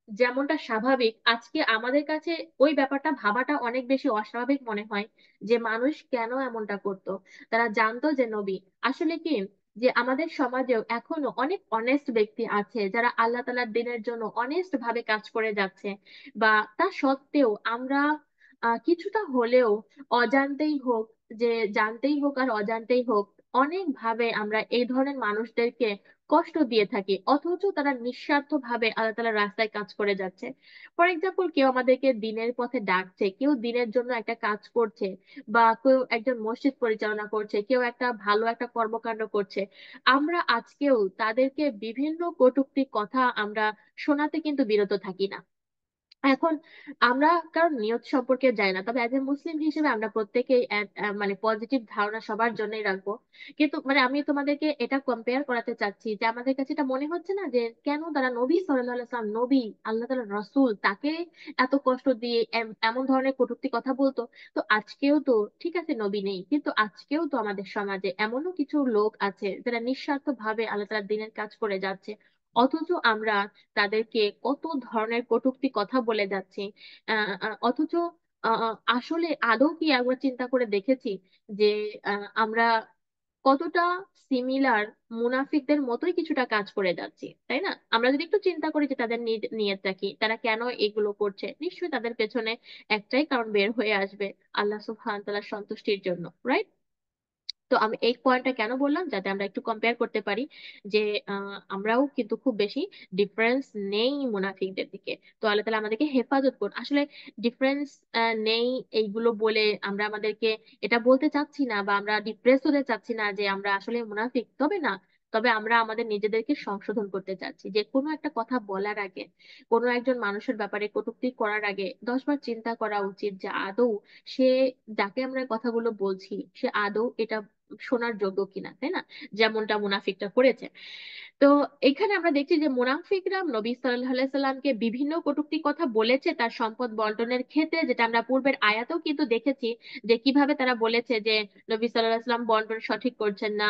যেমনটা স্বাভাবিক, আজকে আমাদের কাছে ওই ব্যাপারটা ভাবাটা অনেক বেশি অস্বাভাবিক মনে হয় যে মানুষ কেন এমনটা করত। তারা জানতো যে নবী আসলে কি, যে আমাদের সমাজেও এখনো অনেক অনেস্ট ব্যক্তি আছে যারা আল্লাহ তাআলার দিনের জন্য অনেস্ট ভাবে কাজ করে যাচ্ছে। বা তা সত্ত্বেও আমরা কিছুটা হলেও অজান্তেই হোক, যে জানতেই হোক আর অজান্তেই হোক, অনেক ভাবে আমরা এই ধরনের মানুষদেরকে কষ্ট দিয়ে থাকি, অথচ তারা নিঃস্বার্থ ভাবে আল্লাহ তাআলার রাস্তায় কাজ করে যাচ্ছে। ফর এক্সাম্পল, কেউ আমাদেরকে দিনের পথে ডাকছে, কেউ দিনের জন্য একটা কাজ করছে, বা কেউ একজন মসজিদ পরিচালনা করছে, কেউ একটা ভালো একটা কর্মকাণ্ড করছে, আমরা আজকেও তাদেরকে বিভিন্ন কটূক্তি কথা আমরা শোনাতে কিন্তু বিরত থাকি না। এখন আমরা কারণ নিয়ত সম্পর্কে জানি না, তবে এজ এ মুসলিম হিসেবে আমরা প্রত্যেকেই মানে পজিটিভ ধারণা সবার জন্যই রাখবো। কিন্তু মানে আমি তোমাদেরকে এটা কম্পেয়ার করাতে চাচ্ছি যে আমাদের কাছে এটা মনে হচ্ছে না যে কেন তারা নবী সাল্লাল্লাহু আলাইহি ওয়াসাল্লাম, নবী আল্লাহ তাআলার রাসূল, তাকে এত কষ্ট দিয়ে এমন ধরনের কটূক্তি কথা বলতো। তো আজকেও তো ঠিক আছে নবী নেই, কিন্তু আজকেও তো আমাদের সমাজে এমনও কিছু লোক আছে যারা নিঃস্বার্থ ভাবে আল্লাহ তাআলার দ্বীনের কাজ করে যাচ্ছে, অথচ আমরা তাদেরকে কত ধরনের কটূক্তি কথা বলে যাচ্ছি। অথচ আসলে আদৌ কি একবার চিন্তা করে দেখেছি যে আমরা কতটা সিমিলার মুনাফিকদের মতোই কিছুটা কাজ করে যাচ্ছি, তাই না? আমরা যদি একটু চিন্তা করি যে তাদের নিয়তটা কি, তারা কেন এগুলো করছে, নিশ্চয়ই তাদের পেছনে একটাই কারণ বের হয়ে আসবে, আল্লাহ সুবহানাহু ওয়া তাআলার সন্তুষ্টির জন্য, রাইট? তো আমি এই পয়েন্টটা কেন বললাম, যাতে আমরা একটু কম্পেয়ার করতে পারি যে আমরাও কিন্তু খুব বেশি ডিফারেন্স নেই মুনাফিকদের দিকে। তো আল্লাহ তাআলা আমাদেরকে হেফাজত করুন। আসলে ডিফারেন্স নেই এইগুলো বলে আমরা আমাদেরকে এটা বলতে চাচ্ছি না, বা আমরা ডিপ্রেস হতে চাচ্ছি না যে আমরা আসলে মুনাফিক, তবে না। তবে আমরা আমাদের নিজেদেরকে সংশোধন করতে চাচ্ছি যে কোনো একটা কথা বলার আগে, কোনো একজন মানুষের ব্যাপারে কটূক্তি করার আগে 10 বার চিন্তা করা উচিত যে আদৌ সে, যাকে আমরা কথাগুলো বলছি, সে আদৌ এটা শোনার যোগ্য কিনা, তাই না? যেমনটা মুনাফিকটা করেছে। তো এখানে আমরা দেখছি যে মুনাফিকরা নবী সাল্লাল্লাহু আলাইহি সাল্লামকে বিভিন্ন কটূক্তি কথা বলেছে তার সম্পদ বন্টনের ক্ষেত্রে, যেটা আমরা পূর্বের আয়াতেও কিন্তু দেখেছি যে কিভাবে তারা বলেছে যে নবী সাল্লাল্লাহু আলাইহি সাল্লাম বন্টন সঠিক করছেন না,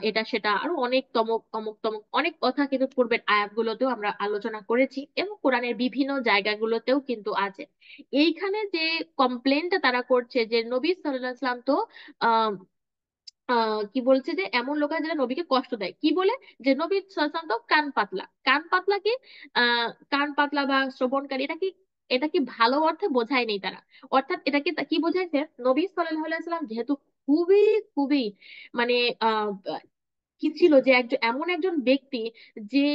এটা সেটা আরো অনেক তমক অমুক তমক অনেক কথা কিন্তু পূর্বের আয়াতগুলোতেও আমরা আলোচনা করেছি, এবং কোরআনের বিভিন্ন জায়গাগুলোতেও কিন্তু আছে। এইখানে যে কমপ্লেনটা তারা করছে যে নবী সাল্লাল্লাহু আলাইহি সাল্লাম তো আহ কি বলছে যে এমন লোক আছে যারা নবীকে কষ্ট দেয়, কি বলে যে নবী সাল্লাল্লাহু আলাইহি ওয়াসাল্লাম তো কান পাতলা। কান পাতলা কি কান পাতলা বা শ্রবণকারী, এটা কি ভালো অর্থে বোঝায়নি তারা। অর্থাৎ এটাকে কি বোঝাইছে, নবী সাল্লাল্লাহু আলাইহি ওয়াসাল্লাম যেহেতু খুবই খুবই মানে আহ কি ছিল যে একজন এমন একজন ব্যক্তি যে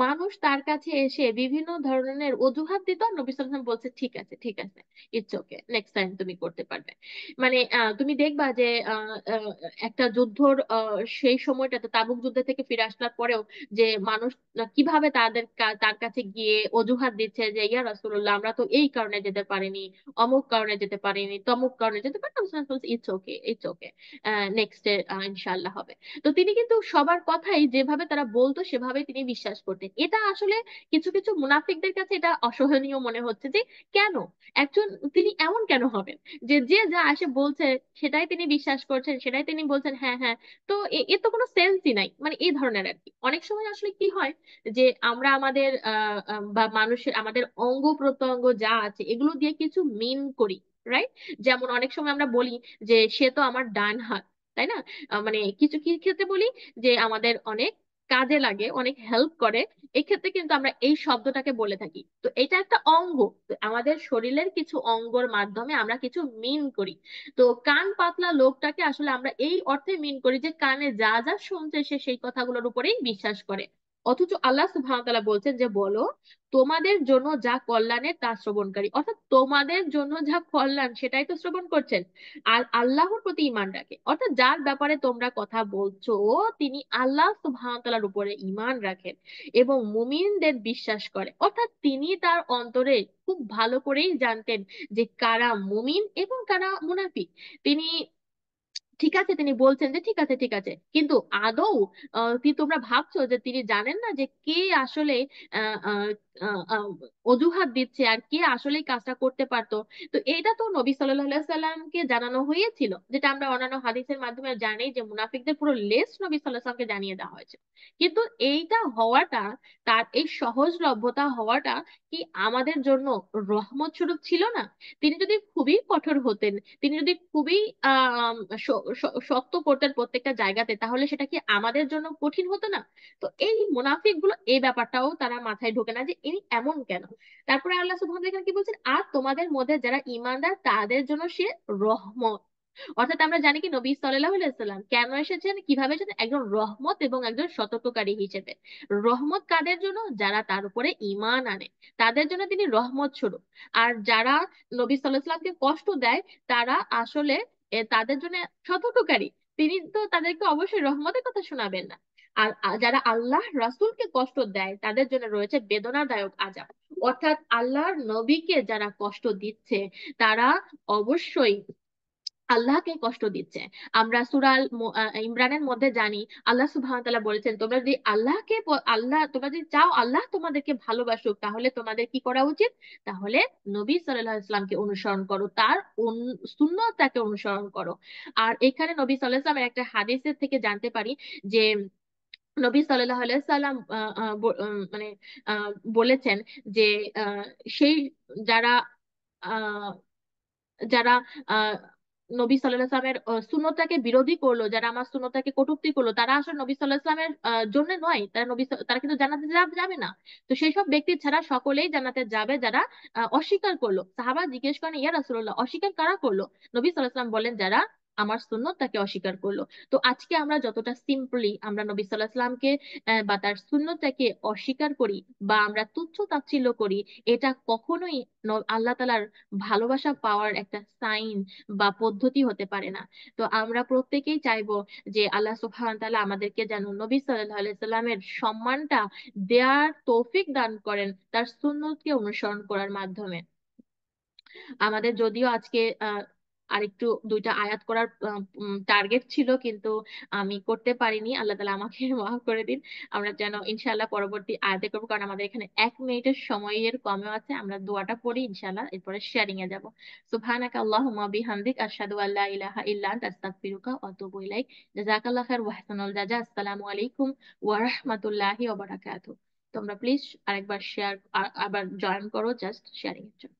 মানুষ তার কাছে এসে বিভিন্ন ধরনের অজুহাত দিত, আর নবী সাল্লাল্লাহু আলাইহি ওয়াসাল্লাম বলছে ঠিক আছে ঠিক আছে, ইটস ওকে, নেক্সট টাইম তুমি করতে পারবে। মানে তুমি দেখবা যে একটা যুদ্ধর সেই সময়টাতে তাবুক যুদ্ধ থেকে ফিরে আসার পরেও যে মানুষ কিভাবে তার কাছে গিয়ে অজুহাত দিচ্ছে যে ইয়া রাসূলুল্লাহ আমরা তো এই কারণে যেতে পারিনি, অমুক কারণে যেতে পারিনি, তমুক কারণে যেতে পারিনি, it's okay it's okay, next ইনশাআল্লাহ হবে। তো তিনি কিন্তু সবার কথাই যেভাবে তারা বলতো সেভাবে তিনি বিশ্বাস করতেন। এটা আসলে কিছু কিছু মুনাফিকদের কাছে এটা অসহনীয় মনে হচ্ছে যে কেন একজন, তিনি এমন কেন হবেন যে যে যা আসে বলছে সেটাই তিনি বিশ্বাস করছেন, সেটাই তিনি বলছেন হ্যাঁ হ্যাঁ। তো এর তো কোনো সেন্সই নাই, মানে এই ধরনের আর কি। অনেক সময় আসলে কি হয় যে আমরা আমাদের বা মানুষের আমাদের অঙ্গ প্রত্যঙ্গ যা আছে এগুলো দিয়ে কিছু মিন করি, রাইট? যেমন অনেক সময় আমরা বলি যে সে তো আমার ডান হাত, তাই না? মানে কিছু কি ক্ষেত্রে বলি যে আমাদের অনেক কাজে লাগে, অনেক হেল্প করে, এই ক্ষেত্রে কিন্তু আমরা এই শব্দটাকে বলে থাকি। তো এটা একটা অঙ্গ, তো আমাদের শরীরের কিছু অঙ্গর মাধ্যমে আমরা কিছু মিন করি। তো কান পাতলা লোকটাকে আসলে আমরা এই অর্থে মিন করি যে কানে যা যা শুনছে সে সেই কথাগুলোর উপরেই বিশ্বাস করে। অথচ আল্লাহ সুবহানাহু ওয়া তাআলা বলছেন যে বলো তোমাদের জন্য যা কল্যাণের তা শ্রবণকারী, অর্থাৎ তোমাদের জন্য যা কল্যাণ সেটাই তো শ্রবণ করছেন। আর আল্লাহর প্রতি ঈমান রাখে, অর্থাৎ যার ব্যাপারে তোমরা কথা বলছো তিনি আল্লাহ সুবহানাহু ওয়া তাআলার উপরে ঈমান রাখেন এবং মুমিনদের বিশ্বাস করে, অর্থাৎ তিনি তার অন্তরে খুব ভালো করেই জানতেন যে কারা মুমিন এবং কারা মুনাফিক। তিনি ঠিক আছে তিনি বলছেন যে ঠিক আছে ঠিক আছে, কিন্তু আদৌ কি তোমরা ভাবছো যে তিনি জানেন না যে কে আসলে আহ, আহ, আহ, অজুহাত দিচ্ছে আর কে আসলে কাজটা করতে পারতো? তো এটা তো নবী সাল্লাল্লাহু আলাইহি সাল্লামকে জানানো হয়েছিল, যেটা আমরা অন্যান্য হাদিসের মাধ্যমে জানি যে মুনাফিকদের পুরো লিস্ট নবী সাল্লাল্লাহু আলাইহি সাল্লামকে জানিয়ে দেওয়া হয়েছে। কিন্তু এইটা হওয়াটা, তার এই সহজলভ্যতা হওয়াটা কি আমাদের জন্য রহমত স্বরূপ ছিল না? তিনি যদি খুবই কঠোর হতেন, তিনি যদি খুবই আহ শক্ত করতেন প্রত্যেকটা জায়গাতে, তাহলে সেটা কি আমাদের জন্য কঠিন হতো না? তো এই মুনাফিক গুলো এই ব্যাপারটাও তারা মাথায় ঢোকে না যে ইনি এমন কেন। তারপরে আল্লাহ সুবহানাহু ওয়া তাআলা কি বলছেন, আর তোমাদের মধ্যে যারা ঈমানদার তাদের জন্য সে রহমত। অর্থাৎ আমরা জানি কি নবী সাল্লাল্লাহু আলাইহি সাল্লাম কেন এসেছেন, কিভাবে এসেছেন, একজন রহমত এবং একজন সতর্ককারী হিসেবে। রহমত কাদের জন্য? যারা তার উপরে ঈমান আনে, তাদের জন্য তিনি রহমত স্বরূপ। আর যারা নবী সাল্লাল্লাহু আলাইহি সাল্লামকে কষ্ট দেয় তারা আসলে তাদের জন্য সতর্ককারী, তিনি তো তাদেরকে অবশ্যই রহমতের কথা শোনাবেন না। আর যারা আল্লাহ রাসূলকে কষ্ট দেয় তাদের জন্য রয়েছে বেদনাদায়ক আযাব। অর্থাৎ আল্লাহর নবীকে যারা কষ্ট দিচ্ছে তারা অবশ্যই আল্লাহকে কষ্ট দিচ্ছে। আমরা ইমরানের মধ্যে জানি আল্লাহ সুবহানাহু ওয়া তাআলা বলেছেন তোমরা যদি তোমরা যদি চাও আল্লাহ তোমাদেরকে ভালোবাসুক তাহলে তোমাদের কি করা উচিত? তাহলে নবী সাল্লাল্লাহু আলাইহি ওয়াসাল্লামকে অনুসরণ করো, তার সুন্নতটাকে অনুসরণ করো। আর এখানে নবী সাল্লাল্লাহু আলাইহি ওয়াসাল্লামের একটা হাদিসের থেকে জানতে পারি যে নবী সাল্লাল্লাহু আলাইহি সাল্লাম মানে আহ, বলেছেন যে আহ, সেই যারা আহ যারা আহ নবী সাল্লাল্লাহু আলাইহি সাল্লামের সুন্নতটাকে বিরোধী করলো, যারা আমার সুন্নতটাকে কটূক্তি করলো, তারা আসলে নবী সাল্লাল্লাহু আলাইহি সাল্লামের জন্য নয়, তারা কিন্তু জান্নাতে যাবে না। তো সেই সব ব্যক্তি ছাড়া সকলেই জান্নাতে যাবে যারা অস্বীকার করলো। সাহাবা জিজ্ঞেস করেন ইয়া রাসূলুল্লাহ অস্বীকার কারা করলো? নবী সাল্লাল্লাহু আলাইহি সাল্লাম বলেন যারা আমার সুন্নতটাকে অস্বীকার করলো। তো আজকে আমরা যতটা সিম্পলি আমরা নবী সাল্লাল্লাহু আলাইহি সাল্লামকে বা তার সুন্নতটাকে অস্বীকার করি বা আমরা তুচ্ছ তাচ্ছিল্য করি, এটা কখনোই আল্লাহ তাআলার ভালোবাসা পাওয়ার একটা সাইন বা পদ্ধতি হতে পারে না। তো আমরা প্রত্যেকেই চাইবো যে আল্লাহ সুবহানাহু ওয়া তাআলা আমাদেরকে যেন নবী সাল্লাল্লাহু আলাইহি সাল্লামের সম্মানটা দেওয়ার তৌফিক দান করেন তার সুন্নতকে অনুসরণ করার মাধ্যমে। আমাদের যদিও আজকে আহ আর একটু দুইটা আয়াত করার টার্গেট ছিল, কিন্তু আমি করতে পারিনি। আল্লাহ তালা আমাকে মাফ করে দিন। আমরা যেন ইনশাআল্লাহ পরবর্তী আয়াতে করবো, কারণ আমাদের এখানে 1 মিনিটের সময়ের কমও আছে। আমরা দোয়াটা পড়ি ইনশাআল্লাহ, এরপরে শেয়ারিং এ যাব। সুবহানাকা আল্লাহুম্মা বিহামদিক আশহাদু আল্লা ইলাহা ইল্লা আনতা আস্তাগফিরুকা ওয়া আতুবু ইলাইক। জাযাকাল্লাহু খাইর ওয়া আহসানুল জাযা। আসসালামু আলাইকুম ওয়া রাহমাতুল্লাহি ওয়া বারাকাতুহু। তোমরা প্লিজ আরেকবার শেয়ার, আবার জয়েন করো জাস্ট শেয়ারিং এর জন্য।